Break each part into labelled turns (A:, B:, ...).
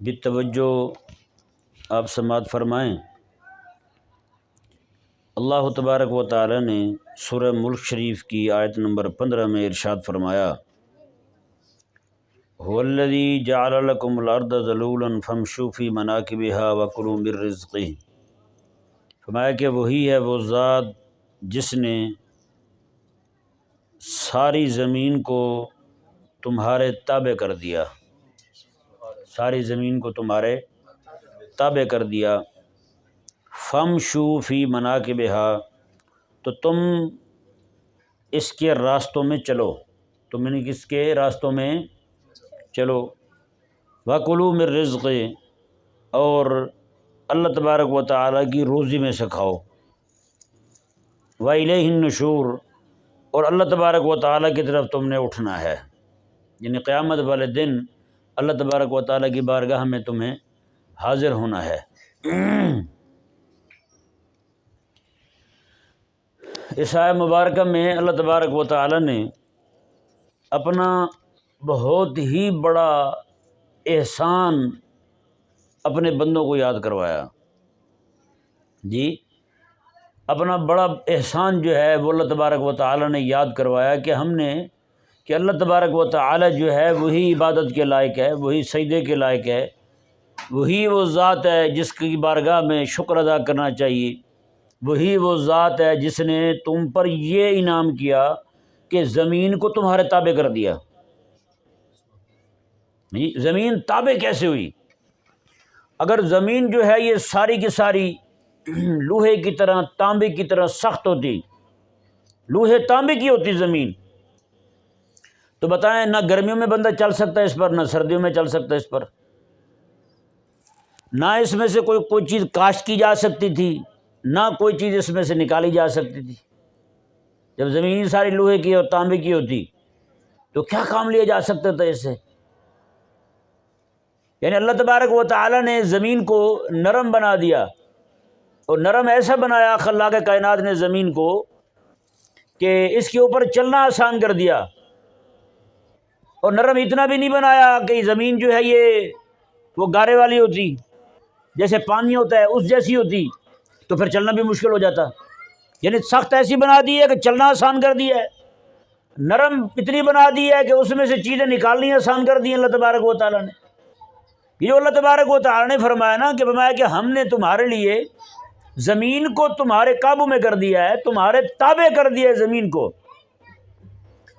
A: بالتوجہ آپ سماعت فرمائیں۔ اللہ تبارک و تعالی نے سورہ ملک شریف کی آیت نمبر 15 میں ارشاد فرمایا، هو الذی جعل لکم الارض ذلولا فامشوا فی مناکبہا وکلوا من رزقہ۔ فرمایا کہ وہی ہے وہ ذات جس نے ساری زمین کو تمہارے تابع کر دیا، ساری زمین کو تمہارے تابع کر دیا۔ فامشوا فی مناکبہا، تو تم اس کے راستوں میں چلو، تم نے کس کے راستوں میں چلو۔ وَكُلُوا مِن رِزْقِهِ، اور اللہ تبارک و تعالیٰ کی روزی میں سے کھاؤ۔ وَإِلَيْهِ النُّشُورُ، اور اللہ تبارک و تعالیٰ کی طرف تم نے اٹھنا ہے، یعنی قیامت والے دن اللہ تبارک و تعالیٰ کی بارگاہ میں تمہیں حاضر ہونا ہے۔ اس آیہ مبارکہ میں اللہ تبارک و تعالیٰ نے اپنا بہت ہی بڑا احسان اپنے بندوں کو یاد کروایا۔ جی، اپنا بڑا احسان جو ہے وہ اللہ تبارک و تعالیٰ نے یاد کروایا کہ ہم نے، کہ اللہ تبارک و تعالیٰ جو ہے وہی عبادت کے لائق ہے، وہی سجدے کے لائق ہے، وہی وہ ذات ہے جس کی بارگاہ میں شکر ادا کرنا چاہیے، وہی وہ ذات ہے جس نے تم پر یہ انعام کیا کہ زمین کو تمہارے تابع کر دیا۔ زمین تابع کیسے ہوئی؟ اگر زمین جو ہے یہ ساری کی ساری لوہے کی طرح، تانبے کی طرح سخت ہوتی، لوہے تانبے کی ہوتی زمین، تو بتائیں نہ گرمیوں میں بندہ چل سکتا ہے اس پر، نہ سردیوں میں چل سکتا ہے اس پر، نہ اس میں سے کوئی چیز کاشت کی جا سکتی تھی، نہ کوئی چیز اس میں سے نکالی جا سکتی تھی۔ جب زمین ساری لوہے کی اور تانبے کی ہوتی تو کیا کام لیا جا سکتا تھا اس سے؟ یعنی اللہ تبارک و تعالیٰ نے زمین کو نرم بنا دیا، اور نرم ایسا بنایا خلاق کائنات نے زمین کو کہ اس کے اوپر چلنا آسان کر دیا، اور نرم اتنا بھی نہیں بنایا کہ زمین جو ہے یہ وہ گارے والی ہوتی، جیسے پانی ہوتا ہے اس جیسی ہوتی تو پھر چلنا بھی مشکل ہو جاتا۔ یعنی سخت ایسی بنا دی ہے کہ چلنا آسان کر دیا ہے، نرم اتنی بنا دی ہے کہ اس میں سے چیزیں نکالنی آسان کر دی ہیں اللہ تبارک و تعالیٰ نے۔ یہ جو اللہ تبارک و تعالیٰ نے فرمایا نا کہ فرمایا کہ ہم نے تمہارے لیے زمین کو تمہارے قابو میں کر دیا ہے، تمہارے تابع کر دیا ہے زمین کو۔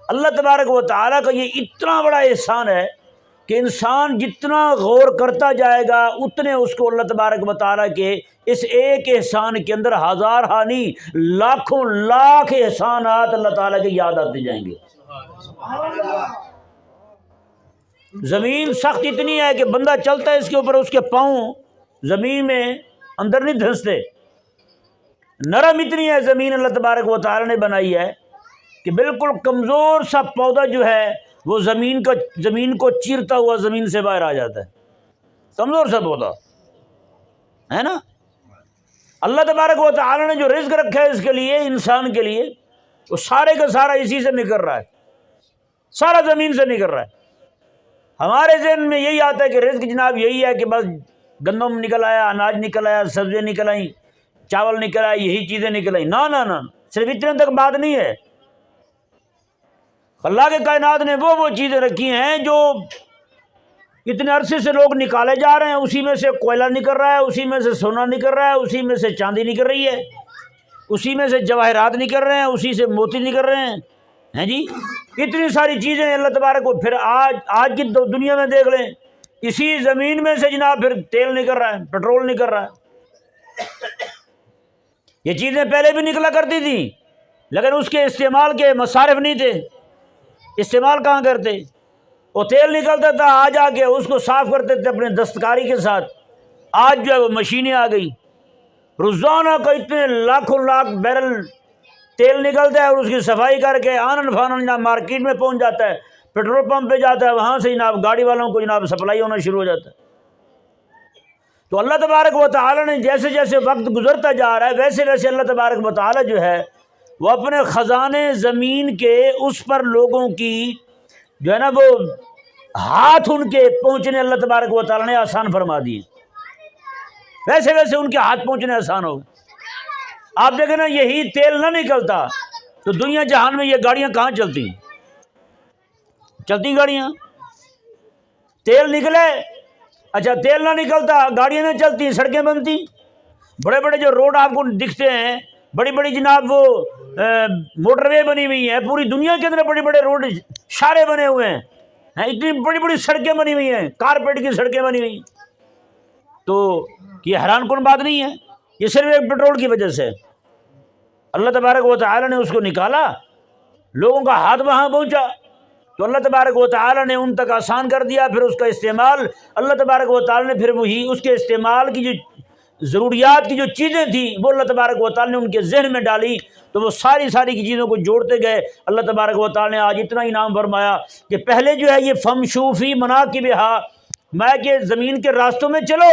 A: اللہ تبارک و تعالیٰ کا یہ اتنا بڑا احسان ہے کہ انسان جتنا غور کرتا جائے گا اتنے اس کو اللہ تبارک و تعالیٰ کے اس ایک احسان کے اندر ہزار ہانی لاکھوں لاکھ احسانات اللہ تعالیٰ کے یاد آتے جائیں گے۔ زمین سخت اتنی ہے کہ بندہ چلتا ہے اس کے اوپر، اس کے پاؤں زمین میں اندر نہیں دھنستے۔ نرم اتنی ہے زمین اللہ تبارک و تعالیٰ نے بنائی ہے کہ بالکل کمزور سا پودا جو ہے وہ زمین کو چیرتا ہوا زمین سے باہر آ جاتا ہے، کمزور سا پودا ہے نا۔ اللہ تبارک و تعالیٰ نے جو رزق رکھا ہے اس کے لیے، انسان کے لیے، وہ سارے کا سارا اسی سے نکل رہا ہے، سارا زمین سے نکل رہا ہے۔ ہمارے ذہن میں یہی آتا ہے کہ رزق جناب یہی ہے کہ بس گندم نکل آیا، اناج نکل آیا، سبزیاں نکل آئیں، چاول نکل آئے، یہی چیزیں نکل آئیں۔ نہ، صرف اتنے تک بات نہیں ہے۔ اللہ کے کائنات نے وہ چیزیں رکھی ہیں جو اتنے عرصے سے لوگ نکالے جا رہے ہیں، اسی میں سے کوئلہ نکل رہا ہے، اسی میں سے سونا نکل رہا ہے، اسی میں سے چاندی نکل رہی ہے، اسی میں سے جواہرات نکل رہے ہیں، اسی سے موتی نکل رہے ہیں جی، اتنی ساری چیزیں اللہ تبارک کو۔ پھر آج کی دنیا میں دیکھ لیں، اسی زمین میں سے جناب پھر تیل نکل رہا ہے، پیٹرول نکل رہا ہے۔ یہ چیزیں پہلے بھی نکلا کرتی تھیں لیکن اس کے استعمال کے مصارف نہیں تھے، استعمال کہاں کرتے؟ وہ تیل نکلتا تھا، آج آ کے اس کو صاف کرتے تھے اپنے دستکاری کے ساتھ۔ آج جو ہے وہ مشینیں آ گئی، روزانہ کا اتنے لاکھوں لاکھ بیرل تیل نکلتا ہے اور اس کی صفائی کر کے آنن فانن جناب مارکیٹ میں پہنچ جاتا ہے، پیٹرول پمپ پہ جاتا ہے، وہاں سے جناب گاڑی والوں کو جناب سپلائی ہونا شروع ہو جاتا ہے۔ تو اللہ تبارک و تعالیٰ نے جیسے جیسے وقت گزرتا جا رہا ہے ویسے ویسے اللہ تبارک و تعالیٰ جو ہے وہ اپنے خزانے زمین کے اس پر لوگوں کی جو ہے نا وہ ہاتھ ان کے پہنچنے اللہ تبارک و تعالیٰ نے آسان فرما دیے، ویسے ویسے ان کے ہاتھ پہنچنے آسان ہو گئے۔ آپ دیکھیں نا، یہی تیل نہ نکلتا تو دنیا جہان میں یہ گاڑیاں کہاں چلتی گاڑیاں؟ تیل نکلے، اچھا تیل نہ نکلتا گاڑیاں نہ چلتی، سڑکیں بنتی۔ بڑے بڑے جو روڈ آپ کو دکھتے ہیں، بڑی بڑی جناب وہ موٹر وے بنی ہوئی ہیں، پوری دنیا کے اندر بڑے بڑے روڈ شارے بنے ہوئے ہیں، اتنی بڑی بڑی سڑکیں بنی ہوئی ہیں، کارپیٹ کی سڑکیں بنی ہوئی ہیں۔ تو یہ حیران کن بات نہیں ہے، یہ صرف ایک پیٹرول کی وجہ سے اللہ تبارک و تعالیٰ نے اس کو نکالا، لوگوں کا ہاتھ وہاں پہنچا تو اللہ تبارک و تعالیٰ نے ان تک آسان کر دیا۔ پھر اس کا استعمال اللہ تبارک و تعالیٰ نے پھر وہی اس کے استعمال کی جو ضروریات کی جو چیزیں تھیں وہ اللہ تبارک و تعالیٰ نے ان کے ذہن میں ڈالی، تو وہ ساری کی چیزوں کو جوڑتے گئے۔ اللہ تبارک و تعالیٰ نے آج اتنا انعام فرمایا کہ پہلے جو ہے یہ فمشوا فی مناکبہا، میں کہ زمین کے راستوں میں چلو،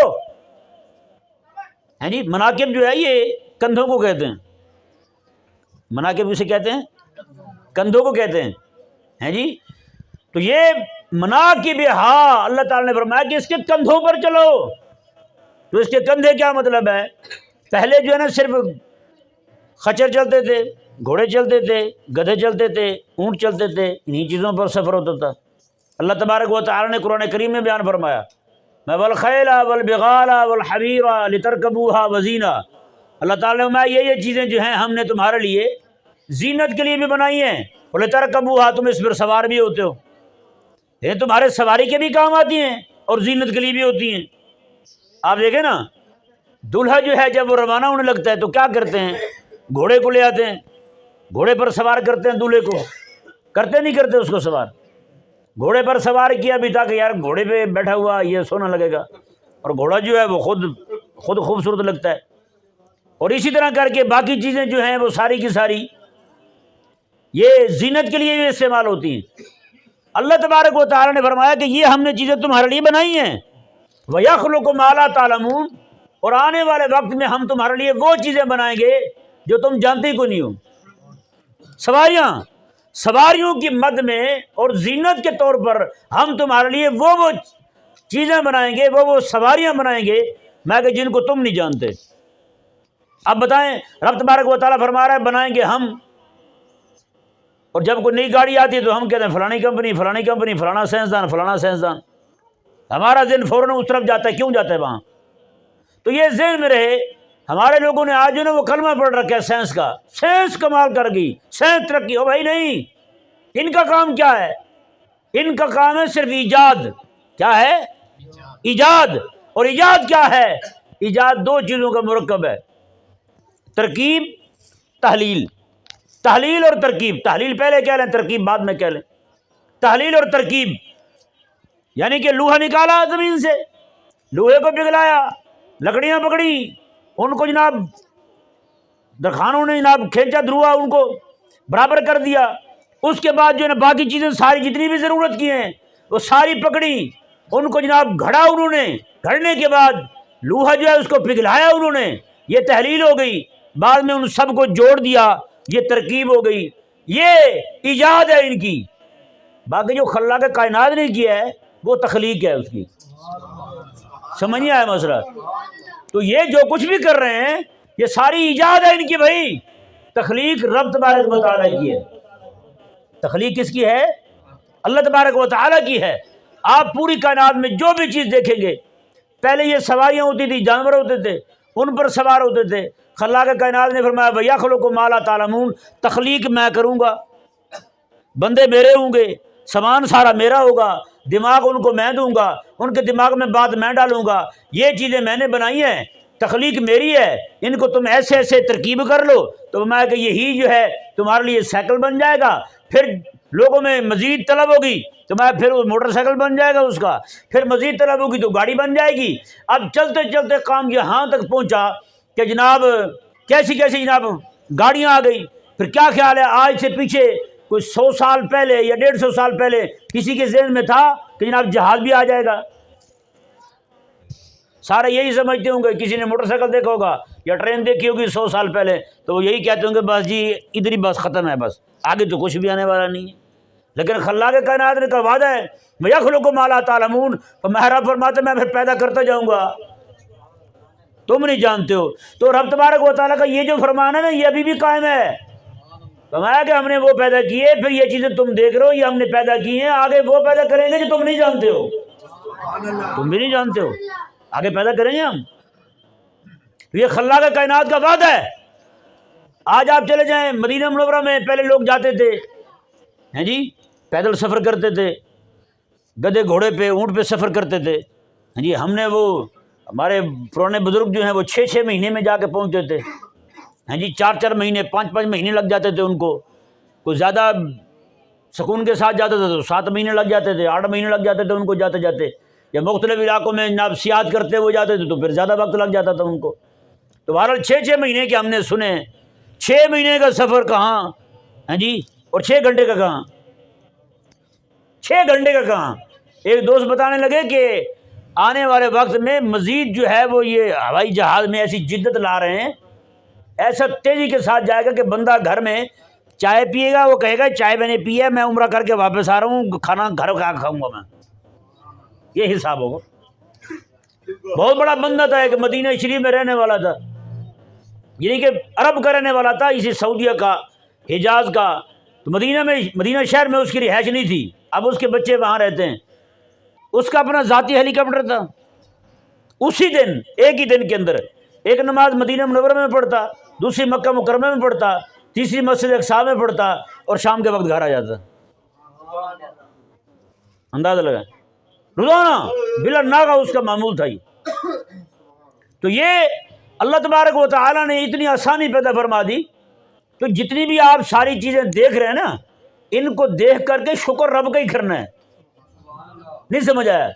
A: جی مناکب جو ہے یہ کندھوں کو کہتے ہیں، مناکب اسے کہتے ہیں کندھوں کو کہتے ہیں جی۔ تو یہ مناکبہا اللہ تعالیٰ نے فرمایا کہ اس کے کندھوں پر چلو۔ تو اس کے کندھے کیا مطلب ہے؟ پہلے جو ہے نا صرف خچر چلتے تھے، گھوڑے چلتے تھے، گدھے چلتے تھے، اونٹ چلتے تھے، انہی چیزوں پر سفر ہوتا تھا۔ اللہ تبارک و تعالیٰ نے قرآن کریم میں بیان فرمایا، میں والخیل والبغال والحمیر لترکبوها وزینہ، اللہ تعالیٰ نے یہ چیزیں جو ہیں ہم نے تمہارے لیے زینت کے لیے بھی بنائی ہیں، ولترکبوها تم اس پر سوار بھی ہوتے ہو، یہ تمہارے سواری کے بھی کام آتی ہیں اور زینت کے لیے بھی ہوتی ہیں۔ آپ دیکھیں نا، دولہا جو ہے جب وہ روانہ ہونے لگتا ہے تو کیا کرتے ہیں؟ گھوڑے کو لے آتے ہیں، گھوڑے پر سوار کرتے ہیں دولہے کو، کرتے نہیں کرتے اس کو سوار؟ گھوڑے پر سوار کیا بھی تاکہ یار گھوڑے پہ بیٹھا ہوا یہ سونا لگے گا، اور گھوڑا جو ہے وہ خود خوبصورت لگتا ہے، اور اسی طرح کر کے باقی چیزیں جو ہیں وہ ساری کی ساری یہ زینت کے لیے بھی استعمال ہوتی ہیں۔ اللہ تبارک و تعالیٰ نے فرمایا کہ یہ ہم نے چیزیں تمہارے لیے بنائی ہیں، وَيَخْلُقُ مَا لَا تَعْلَمُونَ، اور آنے والے وقت میں ہم تمہارے لیے وہ چیزیں بنائیں گے جو تم جانتے کو نہیں ہو۔ سواریوں کی مد میں اور زینت کے طور پر ہم تمہارے لیے وہ چیزیں بنائیں گے، وہ سواریاں بنائیں گے میں کہ جن کو تم نہیں جانتے۔ اب بتائیں، رب تبارک و تعالیٰ فرما رہا ہے بنائیں گے ہم، اور جب کوئی نئی گاڑی آتی ہے تو ہم کہتے ہیں فلانی کمپنی، فلانا سائنسدان، ہمارا ذہن فوراً اس طرف جاتا ہے، کیوں جاتا ہے وہاں؟ تو یہ ذہن میں رہے، ہمارے لوگوں نے آج جو نا وہ کلمہ پڑھ رکھا ہے سائنس کا، سائنس کمال کر گئی، سائنس ترقی ہو، بھائی نہیں، ان کا کام کیا ہے؟ ان کا کام ہے صرف ایجاد۔ کیا ہے؟ ایجاد۔ اور ایجاد کیا ہے؟ ایجاد دو چیزوں کا مرکب ہے، ترکیب، تحلیل۔ تحلیل اور ترکیب، تحلیل پہلے کہہ لیں، ترکیب بعد میں کہہ لیں۔ تحلیل اور ترکیب یعنی کہ لوہا نکالا زمین سے، لوہے کو پگھلایا، لکڑیاں پکڑی، ان کو جناب درخانوں نے جناب کھینچا دھروا، ان کو برابر کر دیا، اس کے بعد جو ہے نا باقی چیزیں ساری جتنی بھی ضرورت کی ہیں وہ ساری پکڑی، ان کو جناب گھڑا انہوں نے، گھڑنے کے بعد لوہا جو ہے اس کو پگھلایا انہوں نے، یہ تحلیل ہو گئی، بعد میں ان سب کو جوڑ دیا، یہ ترکیب ہو گئی، یہ ایجاد ہے ان کی۔ باقی جو خلاق کائنات نے کیا ہے وہ تخلیق ہے اس کی، سمجھ نہیں آیا مسئلہ؟ تو یہ جو کچھ بھی کر رہے ہیں یہ ساری ایجاد ہے ان کی، بھائی تخلیق رب تبارک و تعالیٰ کی ہے۔ تخلیق کس کی ہے؟ اللہ تبارک و تعالیٰ کی ہے۔ آپ پوری کائنات میں جو بھی چیز دیکھیں گے، پہلے یہ سواریاں ہوتی تھی، جانور ہوتے تھے، ان پر سوار ہوتے تھے، خلاق کائنات نے فرمایا وَيَخْلُقُ مَا لَا تَعْلَمُونَ، تخلیق میں کروں گا، بندے میرے ہوں گے، سامان سارا میرا ہوگا، دماغ ان کو میں دوں گا، ان کے دماغ میں بات میں ڈالوں گا، یہ چیزیں میں نے بنائی ہیں، تخلیق میری ہے، ان کو تم ایسے ایسے ترکیب کر لو تو میں کہ یہی جو ہے تمہارے لیے سائیکل بن جائے گا، پھر لوگوں میں مزید طلب ہوگی تو میں پھر موٹر سائیکل بن جائے گا اس کا، پھر مزید طلب ہوگی تو گاڑی بن جائے گی۔ اب چلتے چلتے کام یہاں تک پہنچا کہ جناب کیسی جناب گاڑیاں آ گئی۔ پھر کیا خیال ہے، آج سے پیچھے کوئی 100 سال پہلے یا 150 سال پہلے کسی کے ذہن میں تھا کہ جناب جہاز بھی آ جائے گا؟ سارے یہی سمجھتے ہوں گے، کسی نے موٹر سائیکل دیکھا ہوگا یا ٹرین دیکھی ہوگی 100 سال پہلے تو وہ یہی کہتے ہوں گے بس جی ادھر ہی بس ختم ہے، بس آگے تو کچھ بھی آنے والا نہیں ہے۔ لیکن خلاق کائنات نے کا وعدہ ہے یخلق ما لا تعلمون، رب فرماتے میں پھر پیدا کرتا جاؤں گا، تم نہیں جانتے ہو۔ تو رب تبارک و تعالیٰ کا یہ جو فرمان ہے نا یہ ابھی بھی قائم ہے۔ فرمایا کہ ہم نے وہ پیدا کیے، پھر یہ چیزیں تم دیکھ رہے ہو یہ ہم نے پیدا کی ہیں، آگے وہ پیدا کریں گے جو تم نہیں جانتے ہو، تم بھی نہیں جانتے ہو، آگے پیدا کریں گے ہم۔ یہ خلاق کائنات کا وعدہ ہے۔ آج آپ چلے جائیں مدینہ منورہ میں، پہلے لوگ جاتے تھے ہیں جی، پیدل سفر کرتے تھے، گدھے گھوڑے پہ اونٹ پہ سفر کرتے تھے ہیں جی۔ ہم نے وہ ہمارے پرانے بزرگ جو ہیں وہ 6 مہینے میں جا کے پہنچتے تھے ہیں جی، 4 مہینے 5 مہینے لگ جاتے تھے ان کو، کوئی زیادہ سکون کے ساتھ جاتے تھے تو 7 مہینے لگ جاتے تھے، 8 مہینے لگ جاتے تھے ان کو جاتے جاتے، یا مختلف علاقوں میں جناب سیاحت کرتے ہوئے جاتے تھے تو پھر زیادہ وقت لگ جاتا تھا ان کو۔ تو بہرحال 6 مہینے کے ہم نے سنے، 6 مہینے کا سفر کہاں ہیں جی، اور 6 گھنٹے کا کہاں، 6 گھنٹے کا کہاں۔ ایک دوست بتانے لگے کہ آنے والے وقت میں مزید جو ہے وہ یہ ہوائی جہاز میں ایسی جدت لا رہے ہیں، ایسا تیزی کے ساتھ جائے گا کہ بندہ گھر میں چائے پیے گا، وہ کہے گا چائے میں نے پی ہے، میں عمرہ کر کے واپس آ رہا ہوں، کھانا گھر کا کھاؤں گا میں، یہ حساب ہوگا۔ بہت بڑا بندہ تھا، ایک مدینہ شریف میں رہنے والا تھا، یعنی کہ عرب کا رہنے والا تھا، اسی سعودیہ کا، حجاز کا۔ تو مدینہ شہر میں اس کی رہائش نہیں تھی، اب اس کے بچے وہاں رہتے ہیں۔ اس کا اپنا ذاتی ہیلی کاپٹر تھا، اسی دن ایک ہی دن کے اندر ایک نماز مدینہ منورہ میں پڑھتا، دوسری مکہ مکرمہ میں پڑھتا، تیسری مسجد اقصیٰ میں پڑھتا، اور شام کے وقت گھر آ جاتا۔ اندازہ لگا، روزانہ بلا ناغہ اس کا معمول تھا یہ۔ تو یہ اللہ تبارک و تعالیٰ نے اتنی آسانی پیدا فرما دی، تو جتنی بھی آپ ساری چیزیں دیکھ رہے ہیں نا، ان کو دیکھ کر کے شکر رب کا ہی کرنا ہے۔ نہیں سمجھ آیا؟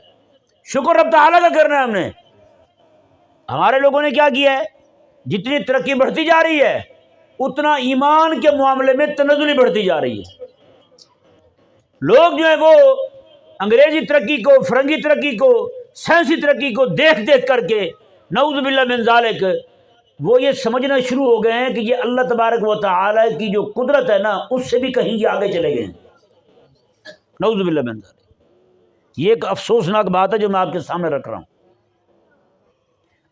A: شکر رب تعالیٰ کا کرنا ہے ہم نے۔ ہمارے لوگوں نے کیا کیا ہے، جتنی ترقی بڑھتی جا رہی ہے اتنا ایمان کے معاملے میں تنزلی بڑھتی جا رہی ہے۔ لوگ جو ہیں وہ انگریزی ترقی کو، فرنگی ترقی کو، سائنسی ترقی کو دیکھ دیکھ کر کے نعوذ باللہ من ذالک وہ یہ سمجھنا شروع ہو گئے ہیں کہ یہ اللہ تبارک و تعالیٰ کی جو قدرت ہے نا اس سے بھی کہیں یہ آگے چلے گئے ہیں، نعوذ باللہ من ذالک۔ یہ ایک افسوسناک بات ہے جو میں آپ کے سامنے رکھ رہا ہوں۔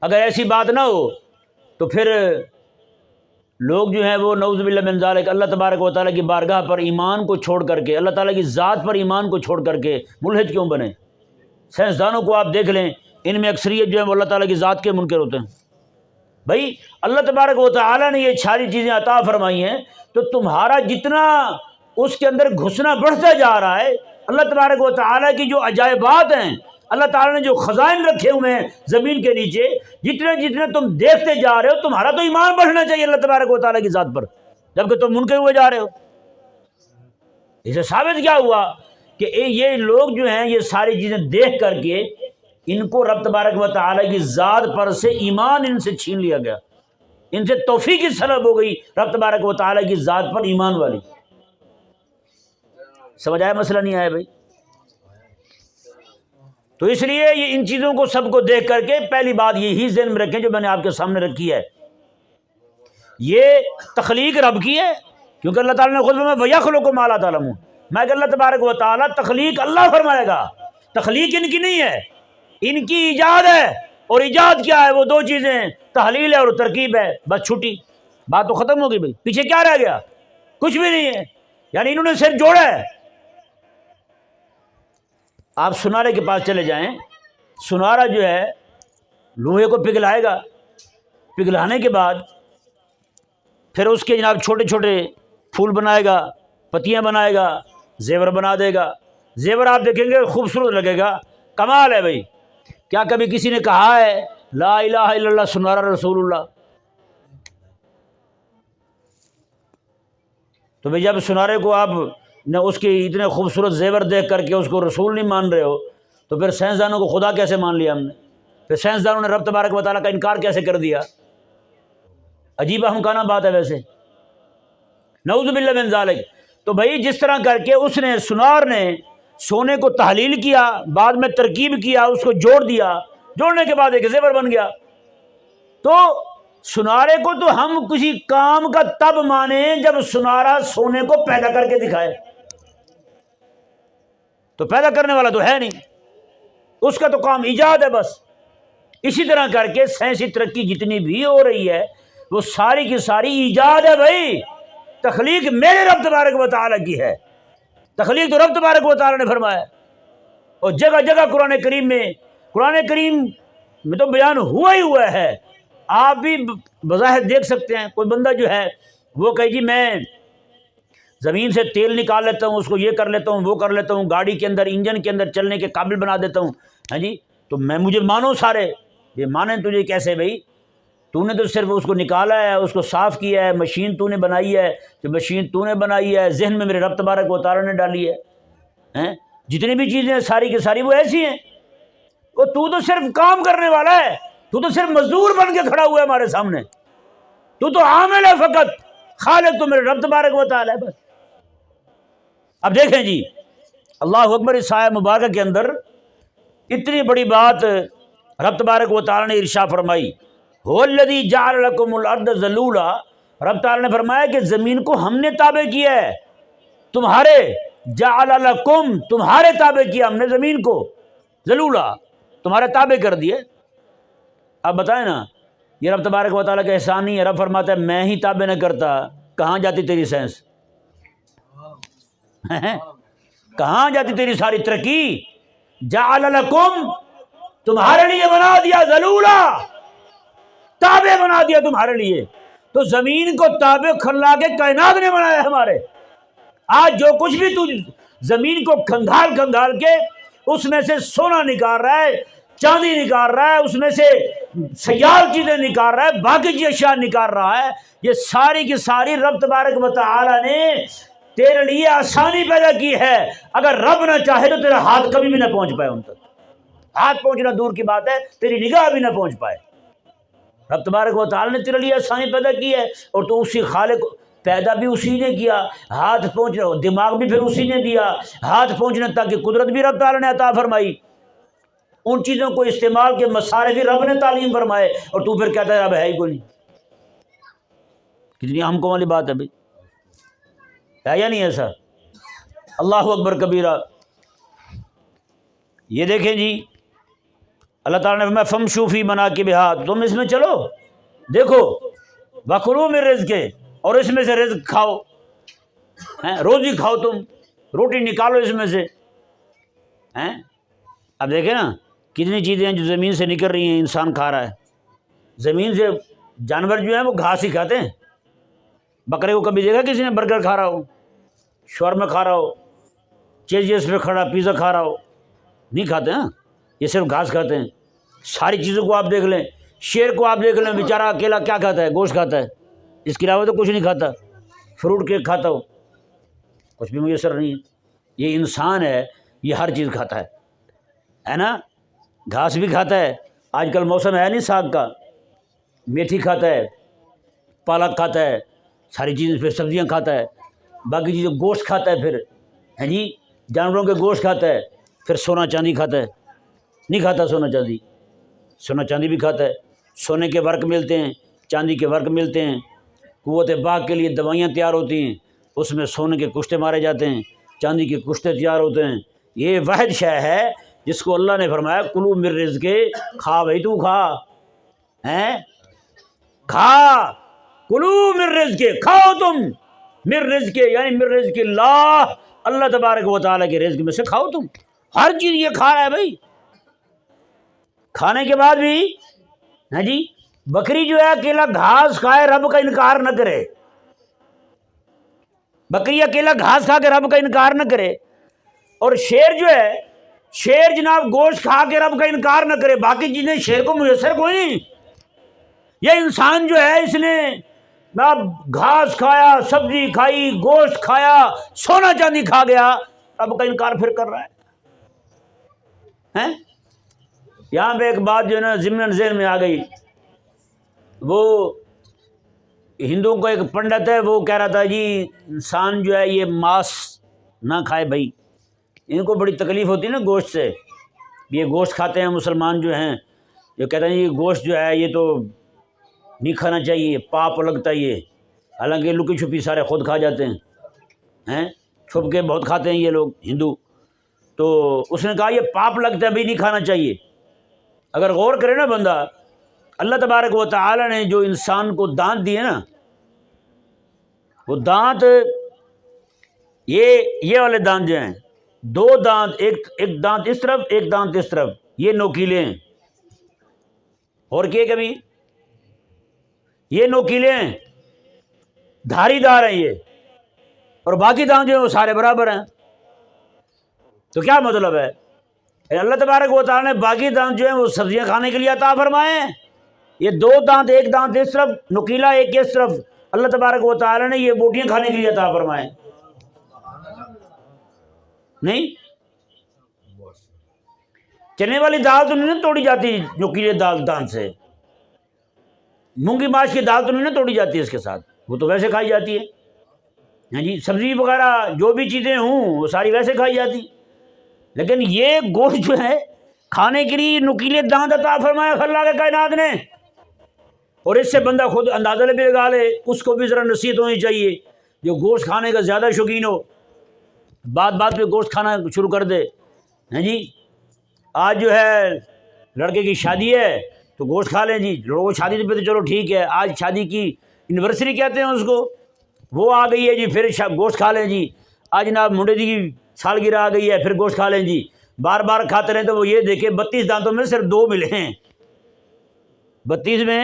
A: اگر ایسی بات نہ ہو تو پھر لوگ جو ہیں وہ نعوذ باللہ من ذالک اللہ تبارک و تعالیٰ کی بارگاہ پر ایمان کو چھوڑ کر کے، اللہ تعالیٰ کی ذات پر ایمان کو چھوڑ کر کے ملحد کیوں بنے؟ سائنسدانوں کو آپ دیکھ لیں، ان میں اکثریت جو ہے وہ اللہ تعالیٰ کی ذات کے منکر ہوتے ہیں۔ بھائی اللہ تبارک و تعالیٰ نے یہ ساری چیزیں عطا فرمائی ہیں، تو تمہارا جتنا اس کے اندر گھسنا بڑھتا جا رہا ہے، اللہ تبارک و تعالیٰ کی جو عجائبات ہیں، اللہ تعالیٰ نے جو خزائن رکھے ہوئے ہیں زمین کے نیچے، جتنے جتنے تم دیکھتے جا رہے ہو تمہارا تو ایمان بڑھنا چاہیے اللہ تبارک و تعالیٰ کی ذات پر، جبکہ تم منکر ہوئے جا رہے ہو۔ اسے ثابت کیا ہوا کہ یہ لوگ جو ہیں یہ ساری چیزیں دیکھ کر کے ان کو رب تبارک و تعالیٰ کی ذات پر سے ایمان ان سے چھین لیا گیا، ان سے توفیق کی سلب ہو گئی رب تبارک و تعالیٰ کی ذات پر ایمان والی۔ سمجھ آیا مسئلہ نہیں آیا بھائی؟ تو اس لیے یہ ان چیزوں کو سب کو دیکھ کر کے پہلی بات یہی ذہن میں رکھیں جو میں نے آپ کے سامنے رکھی ہے، یہ تخلیق رب کی ہے، کیونکہ اللہ تعالیٰ نے خود فرمایا وَيَخْلُقُ مَا لَا تَعْلَمُونَ، میں کہ اللہ تبارک و تعالیٰ تخلیق اللہ فرمائے گا، تخلیق ان کی نہیں ہے، ان کی ایجاد ہے، اور ایجاد کیا ہے؟ وہ 2 چیزیں، تحلیل ہے اور ترکیب ہے، بس چھٹی، بات تو ختم ہوگی بھائی، پیچھے کیا رہ گیا؟ کچھ بھی نہیں ہے، یعنی انہوں نے صرف جوڑا ہے۔ آپ سنارے کے پاس چلے جائیں، سنارا جو ہے لوہے کو پگھلائے گا، پگھلانے کے بعد پھر اس کے جناب چھوٹے چھوٹے پھول بنائے گا، پتیاں بنائے گا، زیور بنا دے گا، زیور آپ دیکھیں گے خوبصورت لگے گا، کمال ہے بھائی۔ کیا کبھی کسی نے کہا ہے لا الہ الا اللہ سنارا رسول اللہ؟ تو بھائی جب سنارے کو آپ نہ اس کے اتنے خوبصورت زیور دیکھ کر کے اس کو رسول نہیں مان رہے ہو، تو پھر سائنسدانوں کو خدا کیسے مان لیا ہم نے؟ پھر سائنسدانوں نے رب تبارک و تعالیٰ کا انکار کیسے کر دیا؟ عجیب ہمکانہ بات ہے ویسے، نعوذ باللہ من ذالک۔ تو بھائی جس طرح کر کے اس نے سنار نے سونے کو تحلیل کیا، بعد میں ترکیب کیا، اس کو جوڑ دیا، جوڑنے کے بعد ایک زیور بن گیا، تو سنارے کو تو ہم کسی کام کا تب مانیں جب سنارا سونے کو پیدا کر کے دکھائے۔ تو پیدا کرنے والا تو ہے نہیں، اس کا تو کام ایجاد ہے بس۔ اسی طرح کر کے سائنسی ترقی جتنی بھی ہو رہی ہے وہ ساری کی ساری ایجاد ہے بھائی، تخلیق میرے رب تبارک و تعالیٰ کی ہے، تخلیق تو رب تبارک و تعالیٰ نے فرمایا۔ اور جگہ جگہ قرآن کریم میں تو بیان ہوا ہی ہوا ہے، آپ بھی بظاہر دیکھ سکتے ہیں۔ کوئی بندہ جو ہے وہ کہے جی میں زمین سے تیل نکال لیتا ہوں، اس کو یہ کر لیتا ہوں، وہ کر لیتا ہوں، گاڑی کے اندر انجن کے اندر چلنے کے قابل بنا دیتا ہوں، ہاں جی، تو مجھے مانو سارے، یہ مانیں تجھے کیسے بھائی؟ تو نے تو صرف اس کو نکالا ہے، اس کو صاف کیا ہے، مشین تو نے بنائی ہے، جو مشین تو نے بنائی ہے ذہن میں میرے رب تبارک و تعالیٰ نے ڈالی ہے، جتنی بھی چیزیں ہیں ساری کی ساری وہ ایسی ہیں، وہ تو صرف کام کرنے والا ہے، تو صرف مزدور بن کے کھڑا ہوا ہے ہمارے سامنے، تو عامل ہے فقط، خالق تو میرے رب تبارک و تعالیٰ ہے بس۔ اب دیکھیں جی اللہ اکبر، اس آیہ مبارکہ کے اندر اتنی بڑی بات رب تبارک و تعالیٰ نے ارشاد فرمائی، هو الذی جعل لکم الارض ذلولا، رب تعالیٰ نے فرمایا کہ زمین کو ہم نے تابع کیا ہے تمہارے، جعل لکم تمہارے تابع کیا ہم نے زمین کو، ذلولا تمہارے تابع کر دیے۔ اب بتائیں نا، یہ رب تبارک و تعالیٰ کا احسان نہیں ہے؟ رب فرماتا ہے میں ہی تابع نہ کرتا کہاں جاتی تیری سائنس، کہاں جاتی تیری ساری ترقی؟ جعل لکم تمہارے لیے بنا دیا، ذلولا تابع بنا دیا تمہارے لیے۔ تو زمین کو تابع کھلا کے کائنات نے بنایا ہمارے۔ آج جو کچھ بھی تو زمین کو کھنگال کھنگال کے اس میں سے سونا نکال رہا ہے، چاندی نکال رہا ہے، اس میں سے سیال چیزیں نکال رہا ہے، باقی چیز اشیاء نکال رہا ہے، یہ ساری کی ساری رب تبارک و تعالی نے تیرے لیے آسانی پیدا کی ہے۔ اگر رب نہ چاہے تو تیرا ہاتھ کبھی بھی نہ پہنچ پائے ان تک، ہاتھ پہنچنا دور کی بات ہے، تیری نگاہ بھی نہ پہنچ پائے۔ رب تبارک و تعالی نے تیرے لیے آسانی پیدا کی ہے، اور تو اسی خالق، پیدا بھی اسی نے کیا، ہاتھ پہنچنا، دماغ بھی پھر اسی نے دیا، ہاتھ پہنچنا تک کی قدرت بھی رب تعالی نے عطا فرمائی، ان چیزوں کو استعمال کے مسارے بھی رب نے تعلیم فرمائے، اور تو پھر کہتا ہے رب ہے ہی کوئی نہیں۔ کتنی اہم کو والی بات ہے بھائی، ہے یا نہیں ایسا؟ اللہ اکبر کبیرہ۔ یہ دیکھیں جی اللہ تعالیٰ نے فرمایا فمشوا فی مناکبہا، تم اس میں چلو دیکھو، وکلوا من رزقہ، اور اس میں سے رزق کھاؤ، روزی کھاؤ، تم روٹی نکالو اس میں سے۔ اب دیکھیں نا کتنی چیزیں ہیں جو زمین سے نکل رہی ہیں، انسان کھا رہا ہے زمین سے۔ جانور جو ہیں وہ گھاس ہی کھاتے ہیں، بکرے کو کبھی دیکھا کسی نے برگر کھا رہا ہو، شاورما کھا رہا ہو، چیزیس پہ کھڑا پیزا کھا رہا ہو؟ نہیں کھاتے ہیں، یہ صرف گھاس کھاتے ہیں۔ ساری چیزوں کو آپ دیکھ لیں، شیر کو آپ دیکھ لیں، بیچارہ اکیلا کیا کھاتا ہے؟ گوشت کھاتا ہے، اس کے علاوہ تو کچھ نہیں کھاتا۔ فروٹ کیک کھاتا ہو، کچھ بھی میسر نہیں ہے۔ یہ انسان ہے، یہ ہر چیز کھاتا ہے نا، گھاس بھی کھاتا ہے، آج کل موسم ہے نہیں ساگ کا، میتھی کھاتا ہے، پالک کھاتا ہے، ساری چیزیں، پھر سبزیاں کھاتا ہے، باقی چیزیں، گوشت کھاتا ہے، پھر ہے جی جانوروں کے گوشت کھاتا ہے، پھر سونا چاندی کھاتا ہے، نہیں کھاتا سونا چاندی؟ سونا چاندی بھی کھاتا ہے، سونے کے ورق ملتے ہیں، چاندی کے ورق ملتے ہیں، قوت باغ کے لیے دوائیاں تیار ہوتی ہیں، اس میں سونے کے کشتے مارے جاتے ہیں، چاندی کے کشتے تیار ہوتے ہیں۔ یہ واحد شے ہے جس کو اللہ نے فرمایا کلوا من رزقہ، کھا بھائی تو کھا، کھا، کلوا من رزقہ، کھاؤ تم، من رزقہ یعنی من رزق اللہ، اللہ تبارک و تعالیٰ کے رزق میں سے کھاؤ تم۔ ہر چیز یہ کھا رہا ہے بھائی، کھانے کے بعد بھی ہاں جی، بکری جو ہے اکیلا گھاس کھائے رب کا انکار نہ کرے، بکری اکیلا گھاس کھا کے رب کا انکار نہ کرے، اور شیر جو ہے، شیر جناب گوشت کھا کے رب کا انکار نہ کرے، باقی چیزیں شیر کو میسر کوئی نہیں۔ یہ انسان جو ہے اس نے گھاس کھایا، سبزی کھائی، گوشت کھایا، سونا چاندی کھا گیا، رب کا انکار پھر کر رہا ہے۔ یہاں پہ ایک بات جو ہے نا ضمن ذہن میں آ گئی، وہ ہندوؤں کا ایک پنڈت ہے، وہ کہہ رہا تھا جی انسان جو ہے یہ ماس نہ کھائے بھائی، ان کو بڑی تکلیف ہوتی ہے نا گوشت سے، یہ گوشت کھاتے ہیں مسلمان جو ہیں، یہ کہتے ہیں یہ گوشت جو ہے یہ تو نہیں کھانا چاہیے، پاپ لگتا ہے یہ، حالانکہ لکی چھپی سارے خود کھا جاتے ہیں، چھپ کے بہت کھاتے ہیں یہ لوگ ہندو۔ تو اس نے کہا یہ پاپ لگتا ہے، بھی نہیں کھانا چاہیے۔ اگر غور کرے نا بندہ، اللہ تبارک و تعالی نے جو انسان کو دانت دیے نا، وہ دانت یہ والے دانت جو ہیں، دو دانت، ایک دانت اس طرف، ایک دانت اس طرف، یہ نوکیلے ہیں۔ اور کیا کبھی یہ نوکیلے ہیں، دھاری دار ہیں یہ، اور باقی دانت جو ہیں وہ سارے برابر ہیں۔ تو کیا مطلب ہے؟ اللہ تبارک و تعالیٰ نے باقی دانت جو ہیں وہ سبزیاں کھانے کے لیے عطا فرمائے ہیں۔ یہ دو دانت، ایک دانت اس طرف نکیلا، ایک اس طرف، اللہ تبارک و تعالیٰ نے یہ بوٹیاں کھانے کے لیے عطا فرمائے ہیں۔ نہیں، چنے والی دال تو نہیں توڑی جاتی نکیلے دانت سے، مونگی ماش کی دال تو نہیں توڑی جاتی اس کے ساتھ، وہ تو ویسے کھائی جاتی ہے۔ ہاں جی، سبزی وغیرہ جو بھی چیزیں ہوں وہ ساری ویسے کھائی جاتی، لیکن یہ گوشت جو ہے کھانے کے لیے نکیلے دانت عطا فرمایا اللہ کے کائنات نے۔ اور اس سے بندہ خود اندازہ بھی لگا لے، اس کو بھی ذرا نصیحت ہونی چاہیے جو گوشت کھانے کا زیادہ شوقین ہو، بات پہ گوشت کھانا شروع کر دے۔ ہیں جی، آج جو ہے لڑکے کی شادی ہے تو گوشت کھا لیں جی، لوگوں شادی پہ تو چلو ٹھیک ہے، آج شادی کی اینیورسری کہتے ہیں اس کو، وہ آ گئی ہے جی، پھر گوشت کھا لیں جی۔ آج جناب منڈے کی سالگرہ آ گئی ہے، پھر گوشت کھا لیں جی۔ بار بار کھاتے رہیں تو وہ یہ دیکھیں 32 دانتوں میں صرف 2 ملے ہیں، 32 میں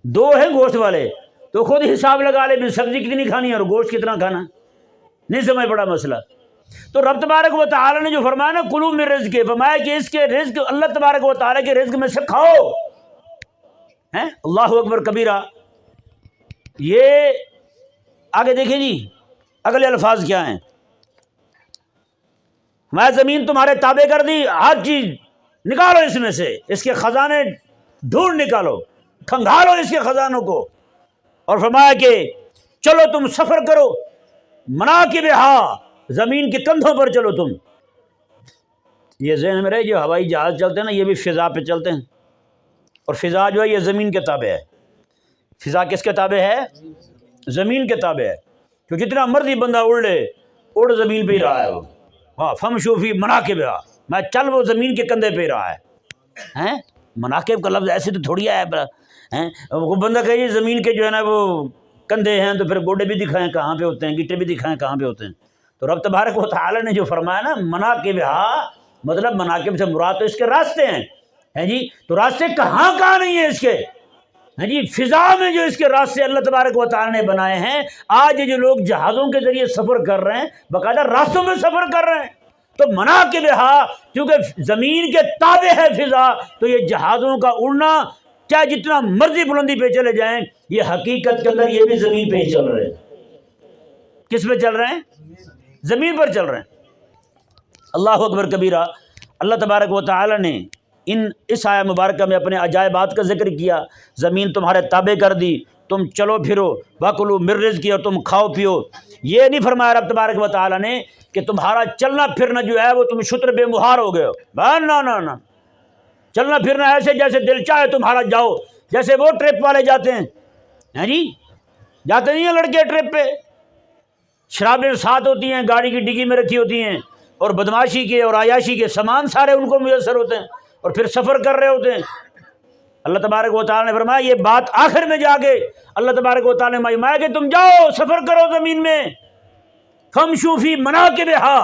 A: 2 ہیں گوشت والے، تو خود حساب لگا لے بھی سبزی کتنی کھانی ہے اور گوشت کتنا کھانا، نہیں سمجھ پڑا مسئلہ۔ تو رب تبارک و تعالی نے جو فرمایا نا کلوا من رزق، فرمایا کہ اس کے رزق، اللہ تبارک و تعالی کے رزق میں سے کھاؤ، ہیں اللہ اکبر کبیرہ۔ یہ آگے دیکھیں جی اگلے الفاظ کیا ہیں، میں زمین تمہارے تابع کر دی، ہر چیز نکالو اس میں سے، اس کے خزانے ڈھونڈ نکالو، کھنگالو اس کے خزانوں کو، اور فرمایا کہ چلو تم سفر کرو، مناکبہا، زمین کے کندھوں پر چلو تم۔ یہ ذہن میں رہے جو ہوائی جہاز چلتے ہیں نا، یہ بھی فضا پہ چلتے ہیں، اور فضا جو ہے یہ زمین کے تابع ہے۔ فضا کس کے تابع ہے؟ زمین کے تابع ہے، تو جتنا مرضی بندہ اڑ لے، اڑ زمین پہ ہی رہا ہے وہ، ہاں فمشوا فی مناکبہا، میں چل وہ زمین کے کندھے پہ رہا ہے۔ مناکب کا لفظ ایسے تو تھوڑی آیا ہے، وہ بندہ کہے جی زمین کے جو ہے نا وہ کندھے ہیں، تو پھر گوڈے بھی دکھائیں کہاں پہ ہوتے ہیں، گٹے بھی دکھائیں کہاں پہ ہوتے ہیں۔ تو رب تبارک و تعالی نے جو فرمایا نا مناکبہا، مطلب مناکب سے مراد تو اس کے راستے ہیں جی، تو راستے کہاں کہاں نہیں ہیں اس کے، ہاں جی، فضا میں جو اس کے راستے اللہ تبارک و تعالی نے بنائے ہیں۔ آج جو لوگ جہازوں کے ذریعے سفر کر رہے ہیں، باقاعدہ راستوں میں سفر کر رہے ہیں، تو مناکبہا، کیونکہ زمین کے تابع ہے فضا، تو یہ جہازوں کا اڑنا چاہے جتنا مرضی بلندی پہ چلے جائیں، یہ حقیقت کے اندر یہ بھی زمین پہ ہی چل رہے ہیں۔ کس پہ چل رہے ہیں؟ زمین پر چل رہے ہیں۔ اللہ اکبر کبیرہ۔ اللہ تبارک و تعالی نے اس آیہ مبارکہ میں اپنے عجائبات کا ذکر کیا، زمین تمہارے تابع کر دی، تم چلو پھرو، وَكُلُوا مِن رِزْقِهِ، اور تم کھاؤ پیو۔ یہ نہیں فرمایا رب تبارک و تعالی نے کہ تمہارا چلنا پھرنا جو ہے وہ تم شتر بے مہار ہو گئے ہو، نہ، چلنا پھرنا ایسے جیسے دل چاہے تمہارا جاؤ، جیسے وہ ٹرپ والے جاتے ہیں، ہیں جی، جاتے نہیں ہیں لڑکے ٹرپ پہ، شرابیں ساتھ ہوتی ہیں، گاڑی کی ڈگی میں رکھی ہوتی ہیں، اور بدماشی کے اور عیاشی کے سامان سارے ان کو میسر ہوتے ہیں، اور پھر سفر کر رہے ہوتے ہیں۔ اللہ تبارک و تعالی نے فرمایا، یہ بات آخر میں جا کے اللہ تبارک و تعالی نے فرمایا کہ تم جاؤ سفر کرو زمین میں، فمشوا فی مناکبہا،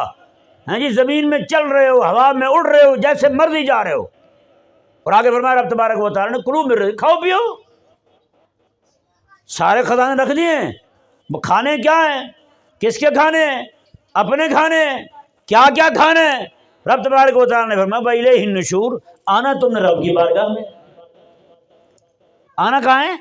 A: ہاں جی، زمین میں چل رہے ہو، ہوا میں اڑ رہے ہو، جیسے مرضی جا رہے ہو۔ اور آگے فرمایا رب تبارک و تعالی نے کلوا من رزق، کھاؤ پیو، سارے خزانے رکھ دیے ہیں، کھانے کیا ہیں، کس کے کھانے ہیں، اپنے کھانے ہیں، کیا کیا کھانے ہیں۔ رب تبارک و تعالی نے فرمایا وَإِلَيْهِ النُّشُورُ، آنا تم نے رب کی بارگاہ میں، آنا کہاں ہے؟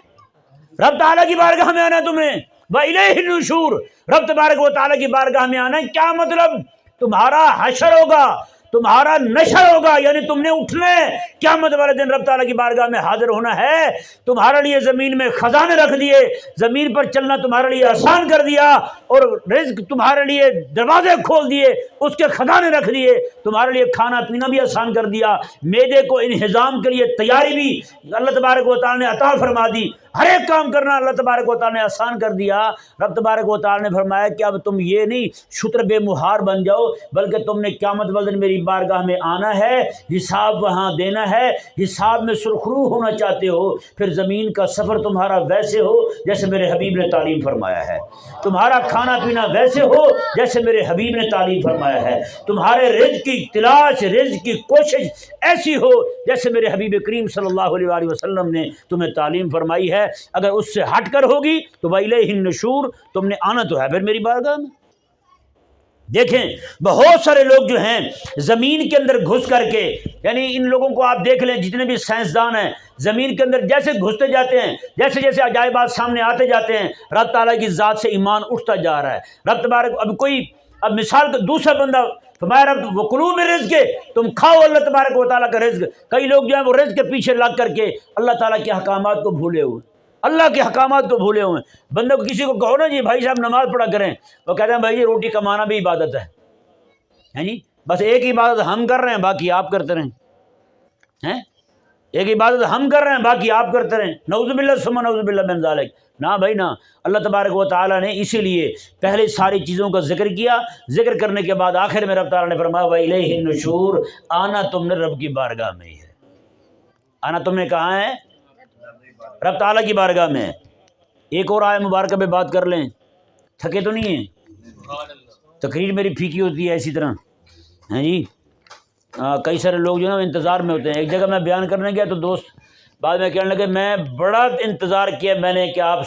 A: رب تعالیٰ کی بارگاہ میں آنا تم نے، وَإِلَيْهِ النُّشُورُ، رب تبارک و تعالیٰ کی بارگاہ میں آنا ہے۔ کیا مطلب؟ تمہارا حشر ہوگا، تمہارا نشر ہوگا، یعنی تم نے اٹھنا ہے، قیامت والے دن رب تعالیٰ کی بارگاہ میں حاضر ہونا ہے۔ تمہارے لیے زمین میں خزانے رکھ دیے، زمین پر چلنا تمہارے لیے آسان کر دیا، اور رزق تمہارے لیے دروازے کھول دیے، اس کے خزانے رکھ دیے، تمہارے لیے کھانا پینا بھی آسان کر دیا، معدے کو انہضام کے لیے تیاری بھی اللہ تبارک و تعالیٰ نے عطا فرما دی۔ ہر ایک کام کرنا اللہ تبارک و تعالیٰ نے آسان کر دیا۔ رب تبارک و تعالیٰ نے فرمایا کہ اب تم یہ نہیں شتر بے مہار بن جاؤ، بلکہ تم نے قیامت والے دن میری بارگاہ میں آنا ہے، حساب وہاں دینا ہے۔ حساب میں سرخرو ہونا چاہتے ہو، پھر زمین کا سفر تمہارا ویسے ہو جیسے میرے حبیب نے تعلیم فرمایا ہے، تمہارا کھانا پینا ویسے ہو جیسے میرے حبیب نے تعلیم فرمایا ہے، تمہارے رزق کی تلاش، رزق کی کوشش ایسی ہو جیسے میرے حبیب کریم صلی اللہ علیہ وآلہ وسلم نے تمہیں تعلیم فرمائی ہے۔ اگر اس سے ہٹ کر ہوگی تو وَإِلَيْهِ النُّشُورُ، تم نے آنا تو ہے پھر میری بارگاہ میں۔ دیکھیں بہت سارے لوگ جو ہیں زمین کے اندر گھس کر کے، یعنی ان لوگوں کو آپ دیکھ لیں، جتنے بھی سائنسدان ہیں زمین کے اندر جیسے گھستے جاتے ہیں، جیسے جیسے عجائبات سامنے آتے جاتے ہیں، رب تعالیٰ کی ذات سے ایمان اٹھتا جا رہا ہے۔ رب تبارک اب مثال کا دوسرا بندہ فرمایا رب وَكُلُوا مِن رِزْقِهِ، تم کھاؤ اللہ تبارک و تعالیٰ کا رزق۔ کئی لوگ جو ہیں وہ رزق کے پیچھے لگ کر کے اللہ تعالیٰ کے احکامات کو بھولے ہوئے، اللہ کے احکامات کو بھولے ہوئے ہیں۔ بندے کو کسی کو کہو نا جی بھائی صاحب نماز پڑھا کریں، وہ کہتے ہیں بھائی یہ روٹی کمانا بھی عبادت ہے جی، بس ایک عبادت ہم کر رہے ہیں باقی آپ کرتے رہیں، ایک عبادت ہم کر رہے ہیں باقی آپ کرتے رہیں، نعوذ باللہ ثم نعوذ باللہ من ذالک۔ نہ بھائی نہ، اللہ تبارک و تعالیٰ نے اسی لیے پہلے ساری چیزوں کا ذکر کیا، ذکر کرنے کے بعد آخر میں رب تعالیٰ نے فرمایا وَإِلَيْهِ النُّشُورُ، آنا تم نے رب کی بارگاہ میں ہی ہے، آنا تم نے کہاں ہے؟ رب تعالیٰ کی بارگاہ میں۔ ایک اور آیت مبارکہ پہ بات کر لیں، تھکے تو نہیں ہیں؟ تقریر میری پھیکی ہوتی ہے اسی طرح ہیں جی، کئی سارے لوگ جو ہے نا انتظار میں ہوتے ہیں۔ ایک جگہ میں بیان کرنے گیا تو دوست بعد میں کہنے لگے میں بڑا انتظار کیا میں نے کہ آپ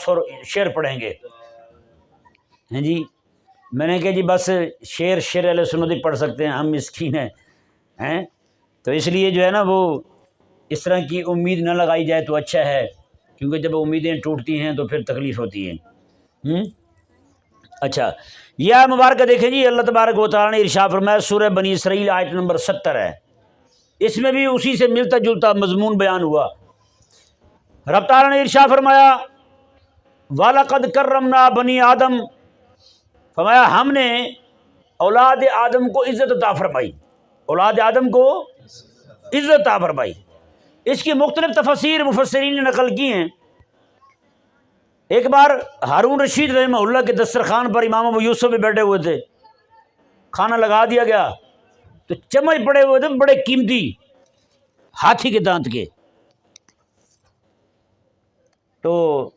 A: شعر پڑھیں گے، ہیں جی، میں نے کہا جی بس شعر اہل سنت ہی پڑھ سکتے ہیں، ہم مسکین ہیں، تو اس لیے جو ہے نا وہ اس طرح کی امید نہ لگائی جائے تو اچھا ہے، کیونکہ جب امیدیں ٹوٹتی ہیں تو پھر تکلیف ہوتی ہے۔ اچھا یہ آیت مبارکہ دیکھیں جی، اللہ تبارک و تعالیٰ نے ارشاد فرمایا، سورہ بنی اسرائیل آیت نمبر 70 ہے، اس میں بھی اسی سے ملتا جلتا مضمون بیان ہوا۔ رب تعالیٰ نے ارشاد فرمایا وَلَقَدْ كَرَّمْنَا بَنِي آدم، فرمایا ہم نے اولاد آدم کو عزت عطا فرمائی، اولاد آدم کو عزت عطا فرمائی۔ اس کی مختلف تفاسیر مفسرین نے نقل کی ہیں۔ ایک بار ہارون رشید رحمہ اللہ کے دسترخوان پر امام ابو یوسف بھی بیٹھے ہوئے تھے، کھانا لگا دیا گیا تو چمچ پڑے ہوئے تھے بڑے قیمتی ہاتھی کے دانت کے، تو